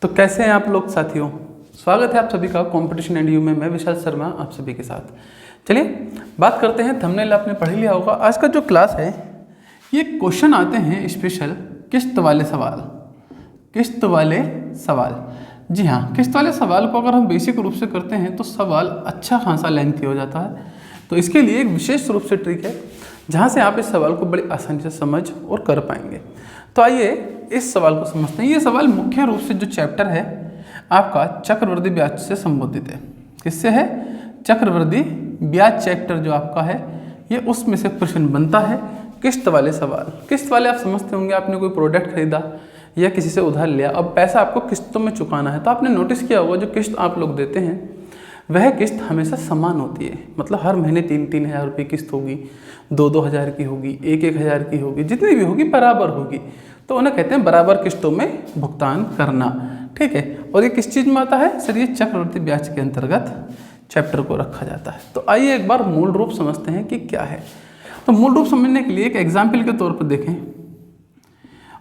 तो कैसे हैं आप लोग साथियों, स्वागत है आप सभी का कंपटीशन एंड यू में। मैं विशाल शर्मा आप सभी के साथ। चलिए बात करते हैं, थंबनेल आपने पढ़ लिया होगा। आज का जो क्लास है ये क्वेश्चन आते हैं स्पेशल किस्त वाले सवाल। किस्त वाले सवाल, जी हाँ, किस्त वाले सवाल को अगर हम बेसिक रूप से करते हैं तो सवाल अच्छा खासा लेंथी हो जाता है। तो इसके लिए एक विशेष रूप से ट्रिक है जहाँ से आप इस सवाल को बड़ी आसानी से समझ और कर पाएंगे। तो आइए इस सवाल को समझते हैं। ये सवाल मुख्य रूप से जो चैप्टर है आपका चक्रवृद्धि ब्याज से संबोधित है। किससे है? चक्रवृद्धि ब्याज चैप्टर जो आपका है ये उसमें से प्रश्न बनता है। किस्त वाले सवाल, किस्त वाले आप समझते होंगे, आपने कोई प्रोडक्ट खरीदा या किसी से उधार लिया, अब पैसा आपको किस्तों में चुकाना है। तो आपने नोटिस किया होगा जो किस्त आप लोग देते हैं वह किस्त हमेशा समान होती है। मतलब हर महीने 3-3 हज़ार रुपये किस्त होगी, 2-2 हज़ार की होगी, 1-1 हज़ार की होगी, जितनी भी होगी बराबर होगी। तो उन्हें कहते हैं बराबर किस्तों में भुगतान करना। ठीक है, और ये किस चीज़ में आता है सर? ये चक्रवृद्धि ब्याज के अंतर्गत चैप्टर को रखा जाता है। तो आइए एक बार मूल रूप समझते हैं कि क्या है। तो मूल रूप समझने के लिए एक एग्जाम्पल के तौर पर देखें।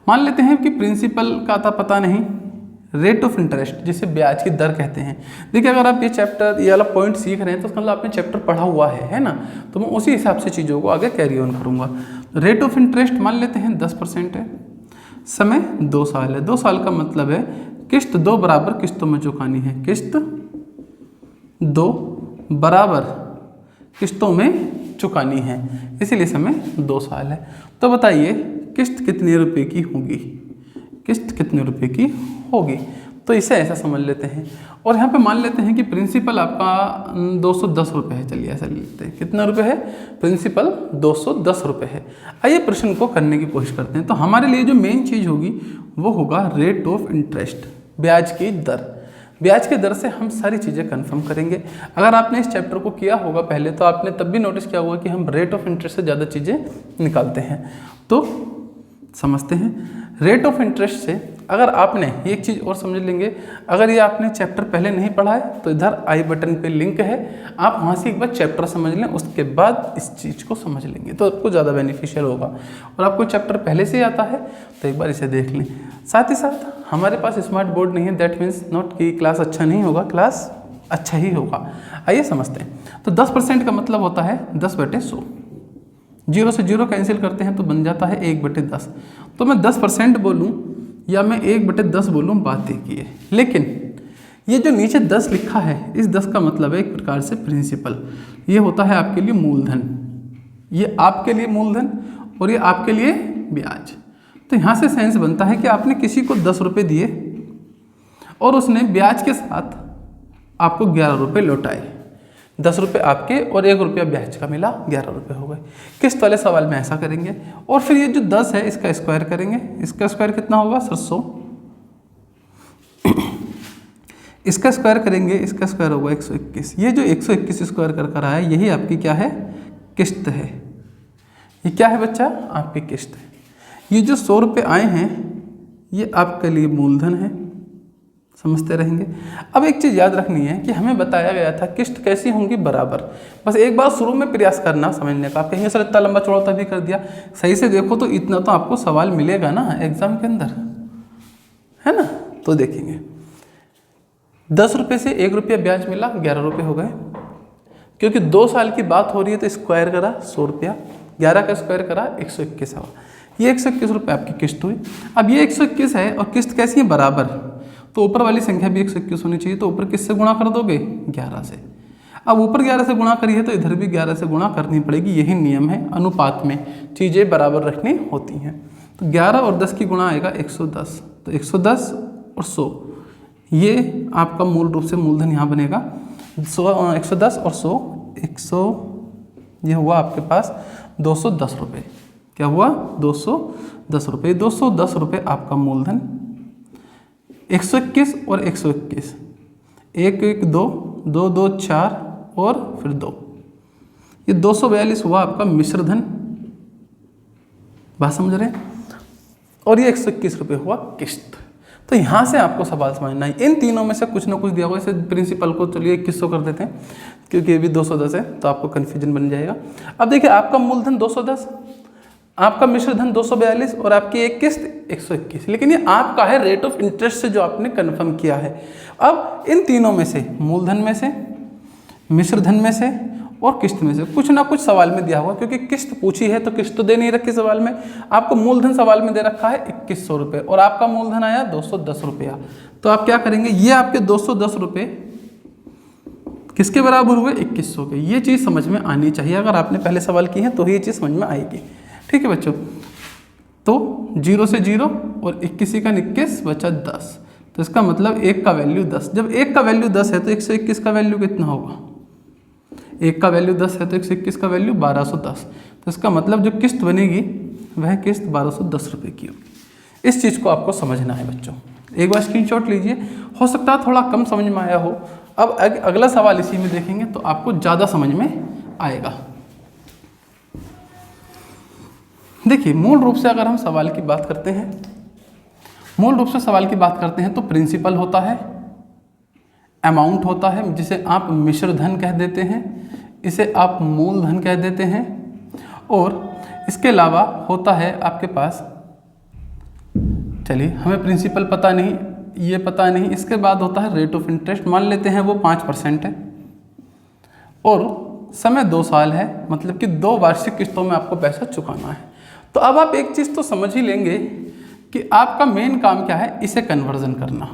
मान लेते हैं कि प्रिंसिपल का आता पता नहीं, रेट ऑफ इंटरेस्ट जिसे ब्याज की दर कहते हैं। देखिए अगर आप ये चैप्टर ये वाला पॉइंट सीख रहे हैं तो उसका मतलब आपने चैप्टर पढ़ा हुआ है ना, तो मैं उसी हिसाब से चीज़ों को आगे कैरी ऑन करूँगा। रेट ऑफ इंटरेस्ट मान लेते हैं 10% है, समय 2 साल है। 2 साल का मतलब है किस्त 2 बराबर किस्तों में चुकानी है। किस्त 2 बराबर किस्तों में चुकानी है, इसीलिए समय 2 साल है। तो बताइए किस्त कितने रुपए की होगी? किस्त कितने रुपए की होगी? तो इसे ऐसा समझ लेते हैं। और यहाँ पे मान लेते हैं कि प्रिंसिपल आपका 210 रुपये है। चलिए ऐसा लेते हैं, कितना रुपये है? प्रिंसिपल 210 रुपये है। आइए प्रश्न को करने की कोशिश करते हैं। तो हमारे लिए जो मेन चीज़ होगी वो होगा रेट ऑफ इंटरेस्ट, ब्याज की दर। ब्याज की दर से हम सारी चीज़ें कंफर्म करेंगे। अगर आपने इस चैप्टर को किया होगा पहले तो आपने तब भी नोटिस किया होगा कि हम रेट ऑफ इंटरेस्ट से ज़्यादा चीज़ें निकालते हैं। तो समझते हैं रेट ऑफ इंटरेस्ट से अगर आपने एक चीज़ और समझ लेंगे, अगर ये आपने चैप्टर पहले नहीं पढ़ा है तो इधर आई बटन पे लिंक है, आप वहाँ से एक बार चैप्टर समझ लें, उसके बाद इस चीज़ को समझ लेंगे तो आपको ज़्यादा बेनिफिशियल होगा। और आपको चैप्टर पहले से आता है तो एक बार इसे देख लें। साथ ही साथ हमारे पास स्मार्ट बोर्ड नहीं है, दैट मीन्स नॉट कि क्लास अच्छा नहीं होगा, क्लास अच्छा ही होगा। आइए समझते हैं। तो 10% का मतलब होता है 10/100। 0 से 0 कैंसिल करते हैं तो बन जाता है 1/10। तो मैं 10% बोलूँ या मैं 1/10 बोलूँ, बात एक ही है। लेकिन ये जो नीचे 10 लिखा है, इस 10 का मतलब है एक प्रकार से प्रिंसिपल। ये होता है आपके लिए मूलधन, ये आपके लिए मूलधन और ये आपके लिए ब्याज। तो यहाँ से सेंस बनता है कि आपने किसी को 10 रुपये दिए और उसने ब्याज के साथ आपको 11 रुपये लौटाए। 10 रुपये आपके और 1 रुपया ब्याज का मिला, 11 रुपये हो गए। किस्त वाले सवाल में ऐसा करेंगे। और फिर ये जो 10 है इसका स्क्वायर करेंगे। इसका स्क्वायर कितना होगा सर? 100। इसका स्क्वायर करेंगे, इसका स्क्वायर होगा 121। ये जो 121 स्क्वायर कर आया यही आपकी क्या है? किस्त है। ये क्या है बच्चा? आपकी किस्त है। ये जो 100 रुपये आए हैं ये आपके लिए मूलधन है, समझते रहेंगे। अब एक चीज़ याद रखनी है कि हमें बताया गया था किस्त कैसी होंगी? बराबर। बस एक बार शुरू में प्रयास करना समझने का। आप कहेंगे सर इतना लंबा चौड़ा तभी कर दिया, सही से देखो तो इतना तो आपको सवाल मिलेगा ना एग्जाम के अंदर, है ना? तो देखेंगे 10 रुपये से 1 रुपया ब्याज मिला, 11 रुपये हो गए। क्योंकि 2 साल की बात हो रही है तो स्क्वायर करा 100 रुपया, 11 का स्क्वायर करा 121 हुआ। ये 121 रुपये आपकी किस्त हुई। अब ये 121 है और किस्त कैसी है? बराबर। तो ऊपर वाली संख्या भी 121 होनी चाहिए। तो ऊपर किससे गुणा कर दोगे? 11 से। अब ऊपर 11 से गुणा करी है तो इधर भी 11 से गुणा करनी पड़ेगी। यही नियम है, अनुपात में चीज़ें बराबर रखनी होती हैं। तो 11 और 10 की गुणा आएगा 110। तो 110 और 100 ये आपका मूल रूप से मूलधन यहाँ बनेगा। 110 और 100 ये हुआ आपके पास 210 रुपये। क्या हुआ? 210 रुपये। 210 रुपये आपका मूलधन। 121 और 121, 1-1 2, 2-2 4 और फिर 2, ये 242 हुआ आपका मिश्रधन। बात समझ रहे हैं? और ये 121 रुपये हुआ किस्त। तो यहाँ से आपको सवाल समझना है। इन तीनों में से कुछ ना कुछ दिया होगा। इसे प्रिंसिपल को चलिए 2100 कर देते हैं क्योंकि ये भी 210 है तो आपको कन्फ्यूजन बन जाएगा। अब देखिए आपका मूलधन 210, आपका मिश्र धन 242 और आपकी एक किस्त 121, लेकिन ये आपका है रेट ऑफ इंटरेस्ट से जो आपने कंफर्म किया है। अब इन तीनों में से, मूलधन में से, मिश्र धन में से और किस्त में से कुछ ना कुछ सवाल में दिया होगा, क्योंकि किस्त पूछी है तो किस्त तो दे नहीं रखी सवाल में। आपको मूलधन सवाल में दे रखा है 2100 रुपये और आपका मूलधन आया 210 रुपया। तो आप क्या करेंगे, ये आपके 210 रुपये किसके बराबर हुए, 2100 के। ये चीज़ समझ में आनी चाहिए, अगर आपने पहले सवाल की है तो ये चीज़ समझ में आएगी। ठीक है बच्चों, तो 0 से 0 और 21 का 21 बचा 10, तो इसका मतलब 1 का वैल्यू 10। जब 1 का वैल्यू 10 है तो 121 का वैल्यू कितना होगा, 1 का वैल्यू 10 है तो 121 का वैल्यू 1210। तो इसका मतलब जो किस्त बनेगी वह किस्त 1210 रुपये की होगी। इस चीज़ को आपको समझना है बच्चों, एक बार स्क्रीनशॉट लीजिए, हो सकता है थोड़ा कम समझ में आया हो। अब अगला सवाल इसी में देखेंगे तो आपको ज़्यादा समझ में आएगा। देखिए, मूल रूप से अगर हम सवाल की बात करते हैं, मूल रूप से सवाल की बात करते हैं तो प्रिंसिपल होता है, अमाउंट होता है जिसे आप मिश्र धन कह देते हैं, इसे आप मूलधन कह देते हैं, और इसके अलावा होता है आपके पास, चलिए हमें प्रिंसिपल पता नहीं, ये पता नहीं, इसके बाद होता है रेट ऑफ इंटरेस्ट, मान लेते हैं वो 5% है और समय 2 साल है, मतलब कि 2 वार्षिक किस्तों में आपको पैसा चुकाना है। तो अब आप एक चीज़ तो समझ ही लेंगे कि आपका मेन काम क्या है, इसे कन्वर्जन करना।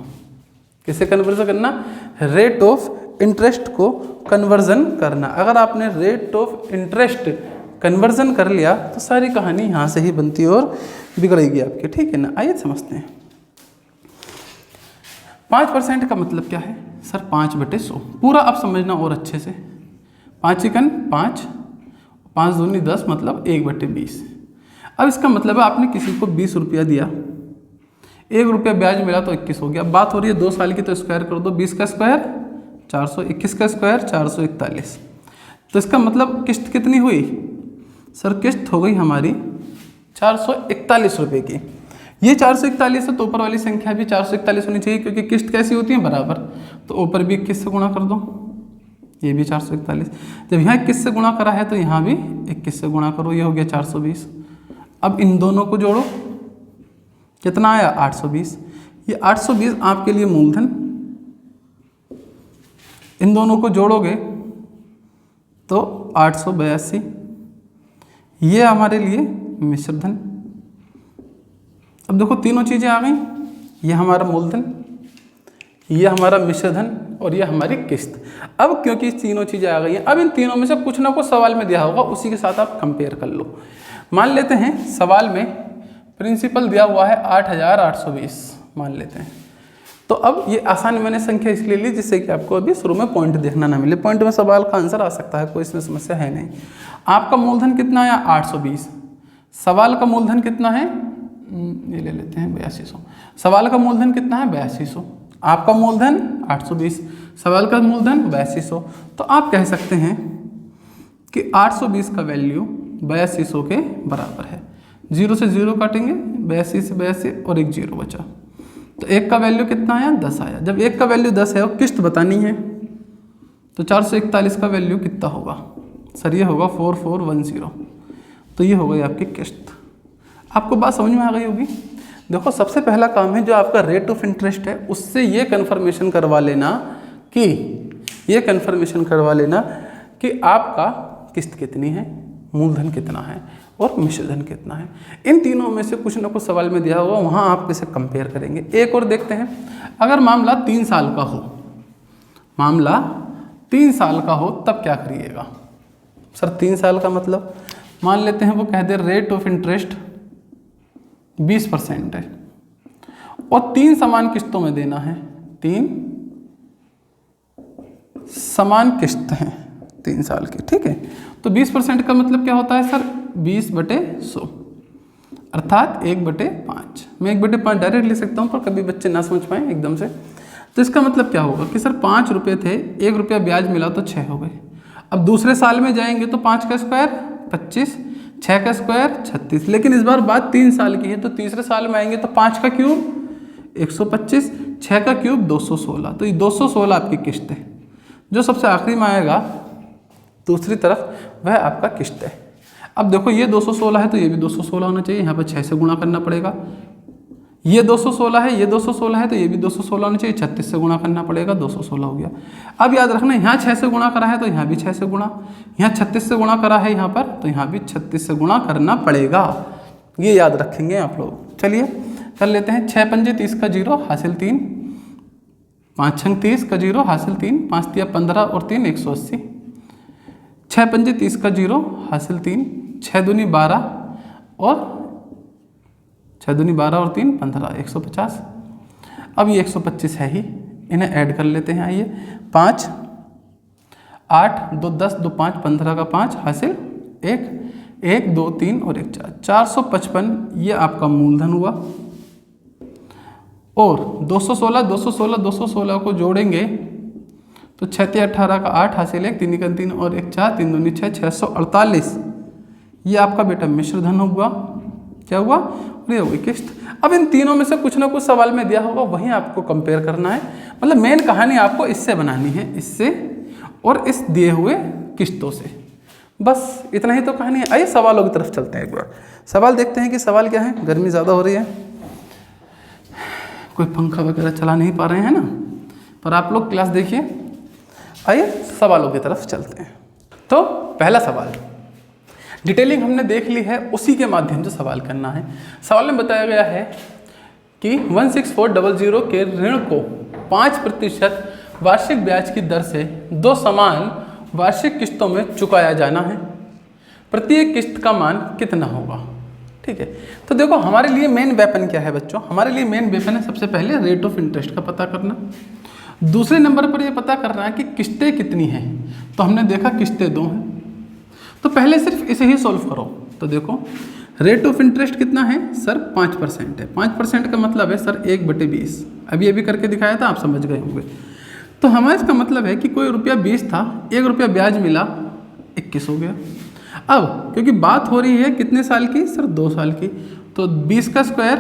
किसे कन्वर्जन करना, रेट ऑफ इंटरेस्ट को कन्वर्जन करना। अगर आपने रेट ऑफ इंटरेस्ट कन्वर्जन कर लिया तो सारी कहानी यहाँ से ही बनती और बिगड़ेगी आपकी। ठीक है ना, आइए समझते हैं। 5% का मतलब क्या है सर, 5/100 पूरा आप समझना और अच्छे से। 5 चिकन 5, 5 दूनी 10 मतलब 1/20। अब इसका मतलब है आपने किसी को 20 रुपया दिया, 1 रुपया ब्याज मिला तो 21 हो गया। बात हो रही है 2 साल की, तो स्क्वायर कर दो, 20 का स्क्वायर 400, 21 का स्क्वायर 441। तो इसका मतलब किस्त कितनी हुई सर, किस्त हो गई हमारी 441 रुपये की। ये 441 है तो ऊपर वाली संख्या भी 441 होनी चाहिए, क्योंकि किस्त कैसी होती है, बराबर। तो ऊपर भी 21 से गुणा कर दो, ये भी 441। जब यहाँ 21 से गुणा करा है तो यहाँ भी 21 से गुणा करो, ये हो गया 420। अब इन दोनों को जोड़ो, कितना आया 820। ये 820 आपके लिए मूलधन, इन दोनों को जोड़ोगे तो 882, ये हमारे लिए मिश्र धन। अब देखो तीनों चीज़ें आ गई, ये हमारा मूलधन, ये हमारा मिश्र धन और ये हमारी किस्त। अब क्योंकि तीनों चीज़ें आ गई हैं, अब इन तीनों में से कुछ ना कुछ सवाल में दिया होगा, उसी के साथ आप कंपेयर कर लो। मान लेते हैं सवाल में प्रिंसिपल दिया हुआ है 8820 मान लेते हैं। तो अब ये आसान मैंने संख्या इसलिए ली जिससे कि आपको अभी शुरू में पॉइंट देखना ना मिले, पॉइंट में सवाल का आंसर आ सकता है, कोई इसमें समस्या है नहीं। आपका मूलधन कितना आया 820, सवाल का मूलधन कितना है, ये ले लेते हैं 8200। सवाल का मूलधन कितना है 8200, आपका मूलधन 820, सवाल का मूलधन 8200। तो आप कह सकते हैं कि 820 का वैल्यू 8200 के बराबर है। 0 से 0 काटेंगे, 82 से 82 और एक 0 बचा, तो 1 का वैल्यू कितना आया 10 आया। जब 1 का वैल्यू 10 है और किस्त बतानी है तो 441 का वैल्यू कितना होगा सर, ये होगा 4410। तो ये हो गई आपकी किस्त। आपको बात समझ में आ गई होगी। देखो सबसे पहला काम है जो आपका रेट ऑफ इंटरेस्ट है उससे ये कन्फर्मेशन करवा लेना कि आपका किस्त कितनी है, मूलधन कितना है और मिश्रधन कितना है। इन तीनों में से कुछ ना कुछ सवाल में दिया होगा, वहाँ आप इसे कंपेयर करेंगे। एक और देखते हैं, अगर मामला 3 साल का हो, मामला 3 साल का हो तब क्या करिएगा सर। 3 साल का मतलब मान लेते हैं वो कह दे रेट ऑफ इंटरेस्ट 20% है और 3 समान किस्तों में देना है, 3 समान किस्त हैं 3 साल की, ठीक है। तो 20% का मतलब क्या होता है सर, 20/100 अर्थात 1/5। मैं 1/5 डायरेक्ट लिख सकता हूँ, पर कभी बच्चे ना समझ पाए एकदम से। तो इसका मतलब क्या होगा कि सर 5 रुपये थे, 1 रुपया ब्याज मिला तो 6 हो गए। अब दूसरे साल में जाएंगे तो 5 का स्क्वायर 25, 6 का स्क्वायर 36। लेकिन इस बार बात 3 साल की है, तो तीसरे साल में आएंगे तो 5 का क्यूब 125, 6 का क्यूब 216। तो ये 216 आपकी किस्त है। जो सबसे आखिरी में आएगा दूसरी तरफ वह आपका किस्त है। अब देखो ये 216 है तो ये भी 216 होना चाहिए, यहाँ पर 6 से गुणा करना पड़ेगा। ये 216 है, ये 216 है तो ये भी 216 होना चाहिए, 36 से गुणा करना पड़ेगा, 216 हो गया। अब याद रखना यहाँ 6 से गुणा करा है तो यहाँ भी 6 से गुणा, यहाँ 36 से गुणा करा है यहाँ पर तो यहाँ भी 36 से गुणा करना पड़ेगा। ये याद रखेंगे आप लोग। चलिए कर लेते हैं। 6 पंजे 30 का 0 हासिल 3, 5 छंग 30 का 0 हासिल 3, 5 तिया 15 और 3 180। 6 पंजे 30 का 0 हासिल 3, 6 दूनी 12 और 6 दूनी 12 और 3 15 150। अब ये 125 है ही, इन्हें ऐड कर लेते हैं। आइए 5 8 2 10 2 5 15 का 5 हासिल 1 1 2 3 और 1 4 455 ये आपका मूलधन हुआ। और 216 को जोड़ेंगे तो 6 तिया 18 का 8 हासिल 1 3 का 3 और 1 4 3 दूनी 6 648 ये आपका बेटा मिश्र धन हुआ। क्या हुआ? ये हुई किस्त। अब इन तीनों में से कुछ ना कुछ सवाल में दिया होगा, वहीं आपको कंपेयर करना है। मतलब मेन कहानी आपको इससे बनानी है, इससे और इस दिए हुए किस्तों से। बस इतना ही तो कहानी है। आइए सवालों की तरफ चलते हैं। एक बार सवाल देखते हैं कि सवाल क्या है। गर्मी ज़्यादा हो रही है, कोई पंखा वगैरह चला नहीं पा रहे हैं ना, पर आप लोग क्लास देखिए। आइए सवालों की तरफ चलते हैं। तो पहला सवाल, डिटेलिंग हमने देख ली है, उसी के माध्यम से सवाल करना है। सवाल में बताया गया है कि 16400 के ऋण को 5% वार्षिक ब्याज की दर से 2 समान वार्षिक किस्तों में चुकाया जाना है। प्रत्येक किस्त का मान कितना होगा? ठीक है, तो देखो हमारे लिए मेन वेपन क्या है बच्चों? हमारे लिए मेन वेपन है सबसे पहले रेट ऑफ इंटरेस्ट का पता करना। दूसरे नंबर पर यह पता करना है कि किस्तें कितनी हैं। तो हमने देखा किस्तें 2 हैं, तो पहले सिर्फ इसे ही सॉल्व करो। तो देखो रेट ऑफ इंटरेस्ट कितना है सर? 5% है। 5% का मतलब है सर 1/20। अभी ये भी करके दिखाया था, आप समझ गए होंगे। तो हमारा इसका मतलब है कि कोई रुपया 20 था, 1 रुपया ब्याज मिला, 21 हो गया। अब क्योंकि बात हो रही है कितने साल की सर? 2 साल की, तो 20 का स्क्वायर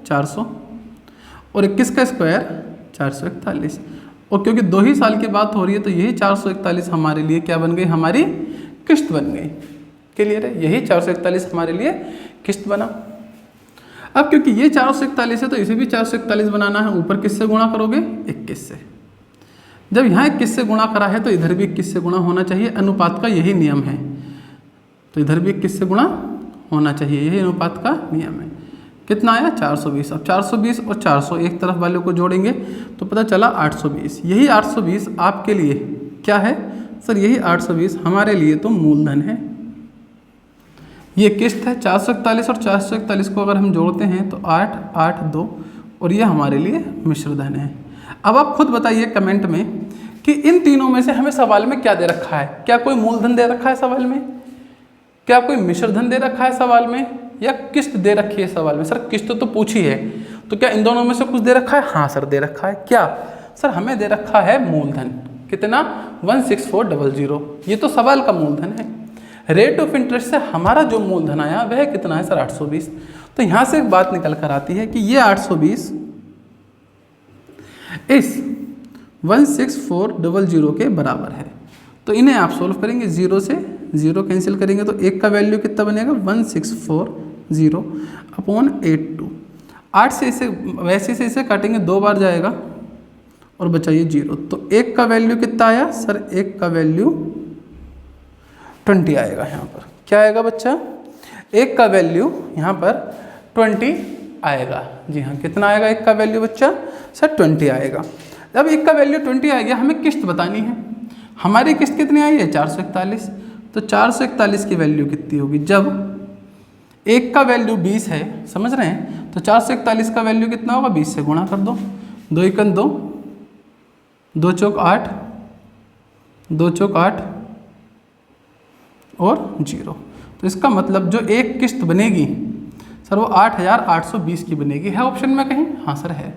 400 और 21 का स्क्वायर 441। और क्योंकि 2 ही साल की बात हो रही है तो यही 441 हमारे लिए क्या बन गई? हमारी किस्त बन गई। क्लियर है? यही 441 हमारे लिए किस्त बना। अब क्योंकि ये 441 है तो इसे भी 441 बनाना है। ऊपर किससे गुणा करोगे? 21 से। जब यहाँ 21 से गुणा करा है तो इधर भी 21 से गुणा होना चाहिए। अनुपात का यही नियम है, तो इधर भी 21 से गुणा होना चाहिए, यही अनुपात का नियम है। कितना आया? 420। अब 420 और 400 एक तरफ वाले को जोड़ेंगे तो पता चला 820। यही 820 आपके लिए क्या है सर? यही 820 हमारे लिए तो मूलधन है। ये किस्त है 441 और 441 को अगर हम जोड़ते हैं तो 8 8 2 और ये हमारे लिए मिश्र धन है। अब आप खुद बताइए कमेंट में कि इन तीनों में से हमें सवाल में क्या दे रखा है? क्या कोई मूलधन दे रखा है सवाल में? क्या कोई मिश्र धन दे रखा है सवाल में? या किस्त दे रखी है सवाल में? सर किस्त तो पूछी है, तो क्या इन दोनों में से कुछ दे रखा है? हाँ सर दे रखा है। क्या सर? हमें दे रखा है मूलधन। कितना? 16400। ये तो सवाल का मूलधन है। रेट ऑफ इंटरेस्ट से हमारा जो मूलधन आया वह कितना है सर? 820। तो यहाँ से एक बात निकल कर आती है कि ये 820 इस 16400 के बराबर है। तो इन्हें आप सोल्व करेंगे, 0 से 0 कैंसिल करेंगे तो 1 का वैल्यू कितना बनेगा? 1640/82। 8 से इसे वैसे से इसे काटेंगे, 2 बार जाएगा और बचाइए 0। तो 1 का वैल्यू कितना आया सर? 1 का वैल्यू 20 आएगा। यहाँ पर क्या आएगा बच्चा? 1 का वैल्यू यहाँ पर 20 आएगा। जी हाँ, कितना आएगा 1 का वैल्यू बच्चा? सर 20 आएगा। जब 1 का वैल्यू 20 आ गया, हमें किस्त बतानी है। हमारी किस्त कितनी आई है? 441। तो 441 की वैल्यू कितनी होगी? जब 1 का वैल्यू 20 है, समझ रहे हैं, तो 441 का वैल्यू कितना होगा? 20 से गुणा कर दो। 2 एकन 2, 2 चौक 8, 2 चौक 8 और 0। तो इसका मतलब जो एक किस्त बनेगी सर वो 8820 की बनेगी। है ऑप्शन में कहीं? हाँ सर है,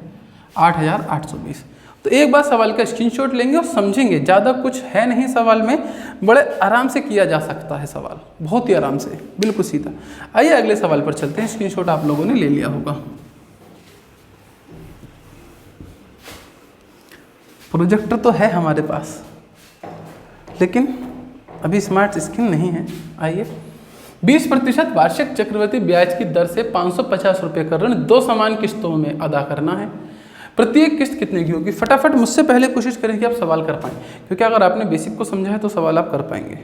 8820। तो एक बार सवाल का स्क्रीनशॉट लेंगे और समझेंगे। ज़्यादा कुछ है नहीं सवाल में, बड़े आराम से किया जा सकता है सवाल, बहुत ही आराम से, बिल्कुल सीधा। आइए अगले सवाल पर चलते हैं। स्क्रीनशॉट आप लोगों ने ले लिया होगा। प्रोजेक्टर तो है हमारे पास, लेकिन अभी स्मार्ट स्क्रीन नहीं है। आइए 20% वार्षिक चक्रवृद्धि ब्याज की दर से 550 रुपये का ऋण 2 समान किस्तों में अदा करना है। प्रत्येक किस्त कितने की होगी? फटाफट मुझसे पहले कोशिश करें कि आप सवाल कर पाएँ, क्योंकि अगर आपने बेसिक को समझा है तो सवाल आप कर पाएंगे।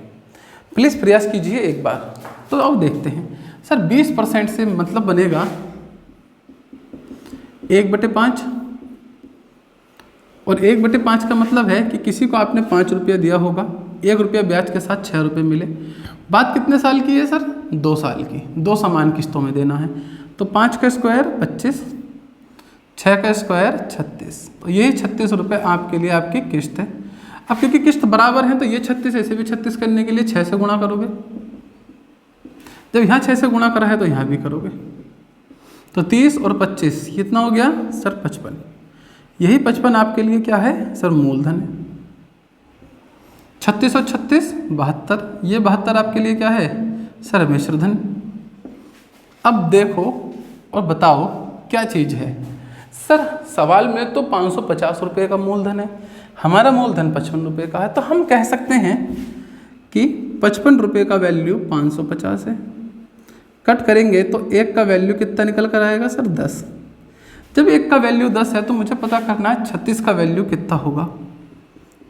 प्लीज़ प्रयास कीजिए एक बार। तो अब देखते हैं सर, 20% से मतलब बनेगा 1/5, और 1/5 का मतलब है कि किसी को आपने 5 रुपया दिया होगा, 1 रुपया ब्याज के साथ 6 रुपये मिले। बात कितने साल की है सर? 2 साल की, 2 समान किस्तों में देना है। तो 5 का स्क्वायर 25, 6 का स्क्वायर 36, तो यही 36 रुपये आपके लिए आपकी किस्त है। अब क्योंकि किस्त बराबर है तो ये 36 ऐसे भी 36 करने के लिए 6 से गुणा करोगे। जब यहाँ 6 से गुणा करा है तो यहाँ भी करोगे, तो 30 और 25 कितना हो गया सर? 55। यही 55 आपके लिए क्या है सर? मूलधन है। 36 और 36 72, ये 72 आपके लिए क्या है सर? मिश्रधन। अब देखो और बताओ क्या चीज़ है सर? सवाल में तो 550 रुपये का मूलधन है, हमारा मूलधन 55 रुपये का है, तो हम कह सकते हैं कि 55 रुपये का वैल्यू 550 है। कट करेंगे तो 1 का वैल्यू कितना निकल कर आएगा सर? 10। जब 1 का वैल्यू 10 है तो मुझे पता करना है 36 का वैल्यू कितना होगा।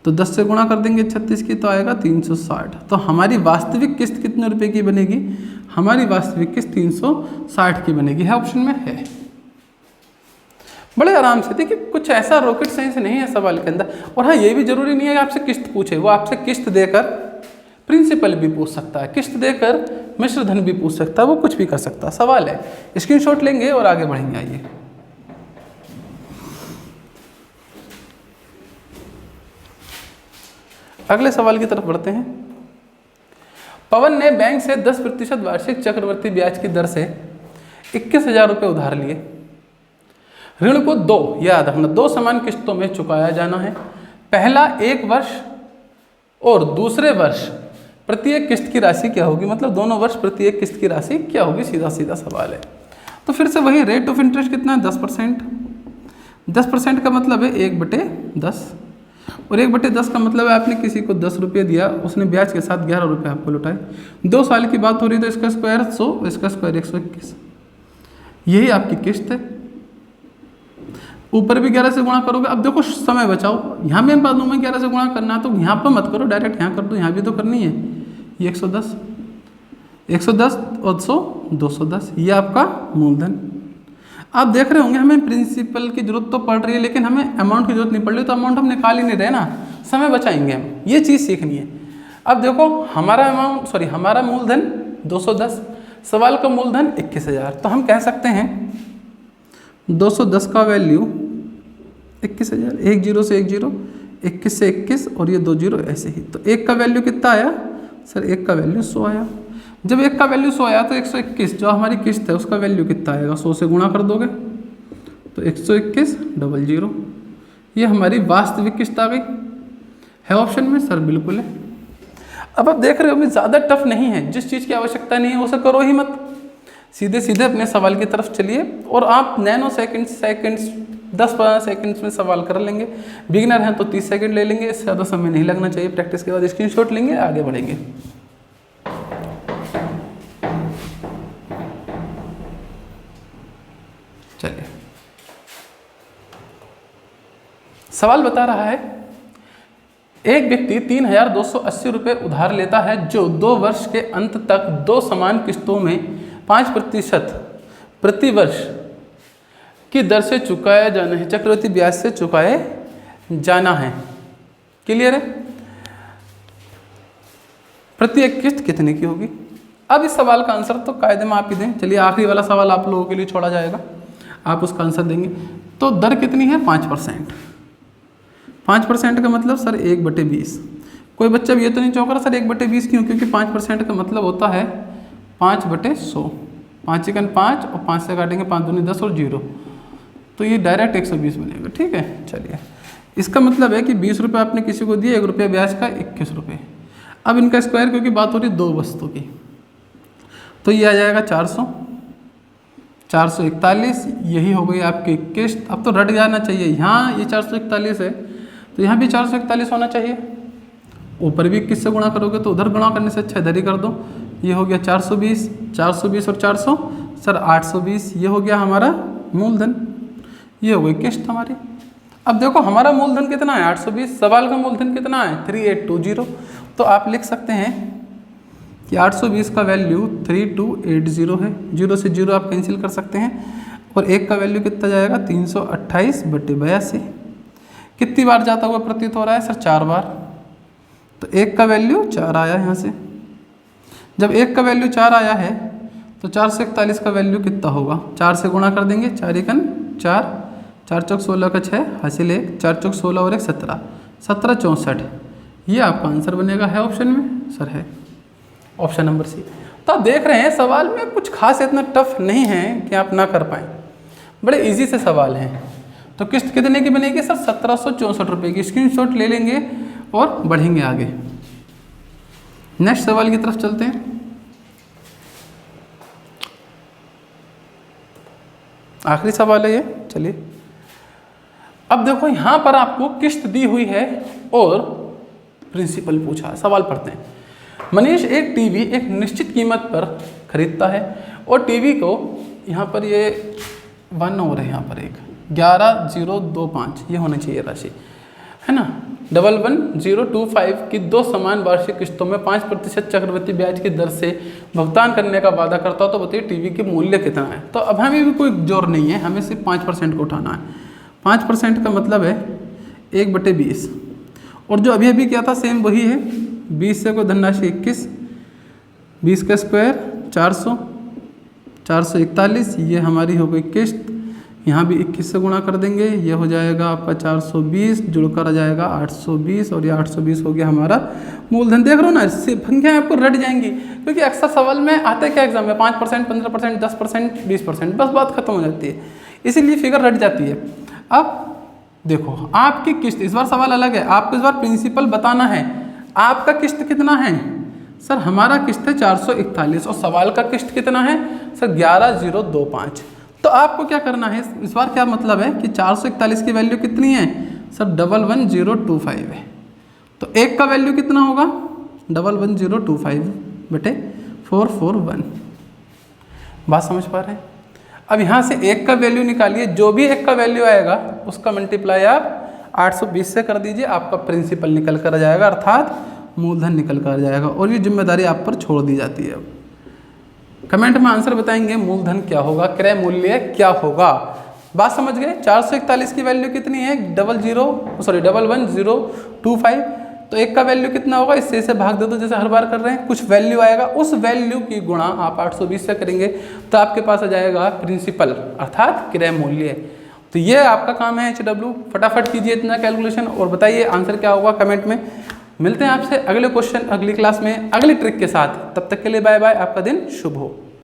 तो 10 से गुणा कर देंगे 36 की तो आएगा 360। तो हमारी वास्तविक किस्त कितने रुपए की बनेगी? हमारी वास्तविक किस्त 360 की बनेगी, है ऑप्शन में है। बड़े आराम से, देखिए कुछ ऐसा रॉकेट साइंस नहीं है सवाल के अंदर। और हाँ, ये भी जरूरी नहीं है कि आपसे किस्त पूछे, वो आपसे किस्त देकर प्रिंसिपल भी पूछ सकता है, किस्त देकर मिश्रधन भी पूछ सकता है, वो कुछ भी कर सकता है। सवाल है, स्क्रीनशॉट लेंगे और आगे बढ़ेंगे। आइए अगले सवाल की तरफ बढ़ते हैं। पवन ने बैंक से 10% वार्षिक चक्रवृद्धि ब्याज की दर से 21,000 रुपये उधार लिए। ऋण को 2 समान किस्तों में चुकाया जाना है। पहला 1 वर्ष और दूसरे वर्ष प्रत्येक किस्त की राशि क्या होगी? मतलब दोनों वर्ष प्रत्येक किस्त की राशि क्या होगी? सीधा सीधा सवाल है। तो फिर से वही रेट ऑफ इंटरेस्ट कितना है? 10%। 10% का मतलब है 1/10, और 1/10 का मतलब है आपने किसी को 10 रुपये दिया, उसने ब्याज के साथ 11 रुपये आपको लौटाए। 2 साल की बात हो रही है तो इसका स्क्वायर 100, इसका स्क्वायर 121, यही आपकी किस्त है। ऊपर भी 11 से गुणा करोगे। अब देखो समय बचाओ, यहाँ में बादों में 11 से गुणा करना है तो यहाँ पर मत करो, डायरेक्ट यहाँ कर दो, यहाँ भी तो करनी है। ये 110 और 100 210, ये आपका मूलधन। आप देख रहे होंगे हमें प्रिंसिपल की जरूरत तो पड़ रही है, लेकिन हमें अमाउंट की जरूरत नहीं पड़ रही, तो अमाउंट हम निकाल ही नहीं रहे ना, समय बचाएंगे हम, ये चीज़ सीखनी है। अब देखो हमारा मूलधन 210, सवाल का मूलधन 21,000, तो हम कह सकते हैं 210 का वैल्यू 21,000, 1 0 से 1 0, 21 से 21 और ये 2 0 ऐसे ही। तो 1 का वैल्यू कितना आया सर? 1 का वैल्यू 100 आया। जब 1 का वैल्यू 100 आया तो 121 जो हमारी किस्त है उसका वैल्यू कितना आएगा? 100 से गुणा कर दोगे तो 121 00, ये हमारी वास्तविक किस्त आ गई। है ऑप्शन में सर? बिल्कुल है। अब आप देख रहे हो ज़्यादा टफ नहीं है, जिस चीज़ की आवश्यकता नहीं है उसे करो ही मत, सीधे सीधे अपने सवाल की तरफ चलिए और आप नैनो सेकंड्स 10-15 सेकंड्स में सवाल कर लेंगे। बिगिनर हैं तो 30 सेकंड ले लेंगे, इससे ज़्यादा समय नहीं लगना चाहिए। प्रैक्टिस के बाद स्क्रीनशॉट लेंगे, आगे बढ़ेंगे। चलिए, सवाल बता रहा है एक व्यक्ति 3,280 रुपये उधार लेता है जो 2 वर्ष के अंत तक 2 समान किस्तों में 5% प्रति वर्ष की दर से चुकाया जाना है, चक्रवृद्धि ब्याज से चुकाए जाना है। क्लियर है? प्रत्येक किस्त कितने की होगी? अब इस सवाल का आंसर तो कायदे में आप ही दें। चलिए आखिरी वाला सवाल आप लोगों के लिए छोड़ा जाएगा, आप उसका आंसर देंगे। तो दर कितनी है? 5%। 5% का मतलब सर 1/20। कोई बच्चा भी ये तो नहीं चौंक रहा सर 1/20 क्यों? क्योंकि 5% का मतलब होता है 5/100। 5 × 5 और 5 से काटेंगे 5 दूनी 10 और 0, तो ये डायरेक्ट 120 बनेगा। ठीक है, चलिए इसका मतलब है कि 20 रुपये आपने किसी को दिए, 1 रुपया ब्याज का 21 रुपये। अब इनका स्क्वायर क्योंकि बात हो रही 2 वस्तु की, तो ये आ जाएगा 400, 441, यही हो गई आपकी किस्त। अब तो रट जाना चाहिए, यहाँ ये 441 है तो यहाँ भी 441 होना चाहिए। ऊपर भी 21 से गुणा करोगे तो उधर गुणा करने से अच्छा इधर ही कर दो। ये हो गया 420, 420 और 400 सर 820, ये हो गया हमारा मूलधन, ये हो गई किस्त हमारी। अब देखो हमारा मूलधन कितना है 820, सवाल का मूलधन कितना है 3820, तो आप लिख सकते हैं कि 820 का वैल्यू 3280 है, 0 से 0 आप कैंसिल कर सकते हैं, और 1 का वैल्यू कितना जाएगा 328/82। कितनी बार जाता हुआ प्रतीत हो रहा है सर 4 बार, तो 1 का वैल्यू 4 आया यहाँ से। जब 1 का वैल्यू 4 आया है तो 4 से 41 का वैल्यू कितना होगा, 4 से गुणा कर देंगे, 4 एकन 4, 4 चौक 16 का 6 हासिल 1, 4 चौक 16 और 1 17, 17 64, ये आपका आंसर बनेगा। है ऑप्शन में सर, है ऑप्शन नंबर सी। तो आप देख रहे हैं सवाल में कुछ खास इतना टफ नहीं है कि आप ना कर पाएँ, बड़े इजी से सवाल हैं। तो किस्त कितने की बनेगी सर 1764 रुपये की। स्क्रीनशॉट ले लेंगे और बढ़ेंगे आगे। नेक्स्ट सवाल की तरफ चलते हैं। आखिरी सवाल है ये, चलिए। अब देखो यहाँ पर आपको किस्त दी हुई है और प्रिंसिपल पूछा है। सवाल पढ़ते हैं। मनीष एक टीवी एक निश्चित कीमत पर खरीदता है और टीवी को यहाँ पर ये 1 और है, यहाँ पर एक 11025 ये होनी चाहिए राशि, है ना। 11025 की 2 समान वार्षिक किस्तों में 5% चक्रवृद्धि ब्याज की दर से भुगतान करने का वादा करता हो, तो बताइए टीवी के मूल्य कितना है। तो अब हमें भी कोई जोर नहीं है, हमें सिर्फ 5% को उठाना है। 5% का मतलब है 1/20, और जो अभी अभी किया था सेम वही है। 20 से कोई धनराशि 21, 20 का स्क्वायर 400, 441, ये हमारी हो गई किस्त। यहाँ भी 21 से गुणा कर देंगे, ये हो जाएगा आपका 420, जुड़कर आ जाएगा 820, और ये 820 हो गया हमारा मूलधन। देख रहे हो ना, इससे संख्याएं आपको रट जाएंगी, क्योंकि अक्सर सवाल में आते क्या एग्जाम में 5%, 15%, 10%, 20%, बस बात खत्म हो जाती है, इसीलिए फिगर रट जाती है। अब देखो आपकी किस्त, इस बार सवाल अलग है, आपको इस बार प्रिंसिपल बताना है। आपका किस्त कितना है सर, हमारा किस्त है 441, और सवाल का किस्त कितना है सर 11025। तो आपको क्या करना है इस बार, क्या मतलब है कि 441 की वैल्यू कितनी है सर 11025 है, तो 1 का वैल्यू कितना होगा 11025/441। बात समझ पा रहे हैं। अब यहाँ से 1 का वैल्यू निकालिए, जो भी 1 का वैल्यू आएगा उसका मल्टीप्लाई आप 820 से कर दीजिए, आपका प्रिंसिपल निकल कर आ जाएगा, अर्थात मूलधन निकल कर आ जाएगा, और ये जिम्मेदारी आप पर छोड़ दी जाती है। अब कमेंट में आंसर बताएंगे मूलधन क्या होगा, क्रय मूल्य क्या होगा। बात समझ गए। 441 की वैल्यू कितनी है 11025, तो 1 का वैल्यू कितना होगा, इससे इसे भाग दे दो जैसे हर बार कर रहे हैं, कुछ वैल्यू आएगा, उस वैल्यू की गुणा आप 820 से करेंगे, तो आपके पास आ जाएगा प्रिंसिपल अर्थात क्रय मूल्य। तो ये आपका काम है HW, फटाफट कीजिए इतना कैलकुलेशन और बताइए आंसर क्या होगा कमेंट में। मिलते हैं आपसे अगले क्वेश्चन अगली क्लास में अगली ट्रिक के साथ, तब तक के लिए बाय बाय, आपका दिन शुभ हो।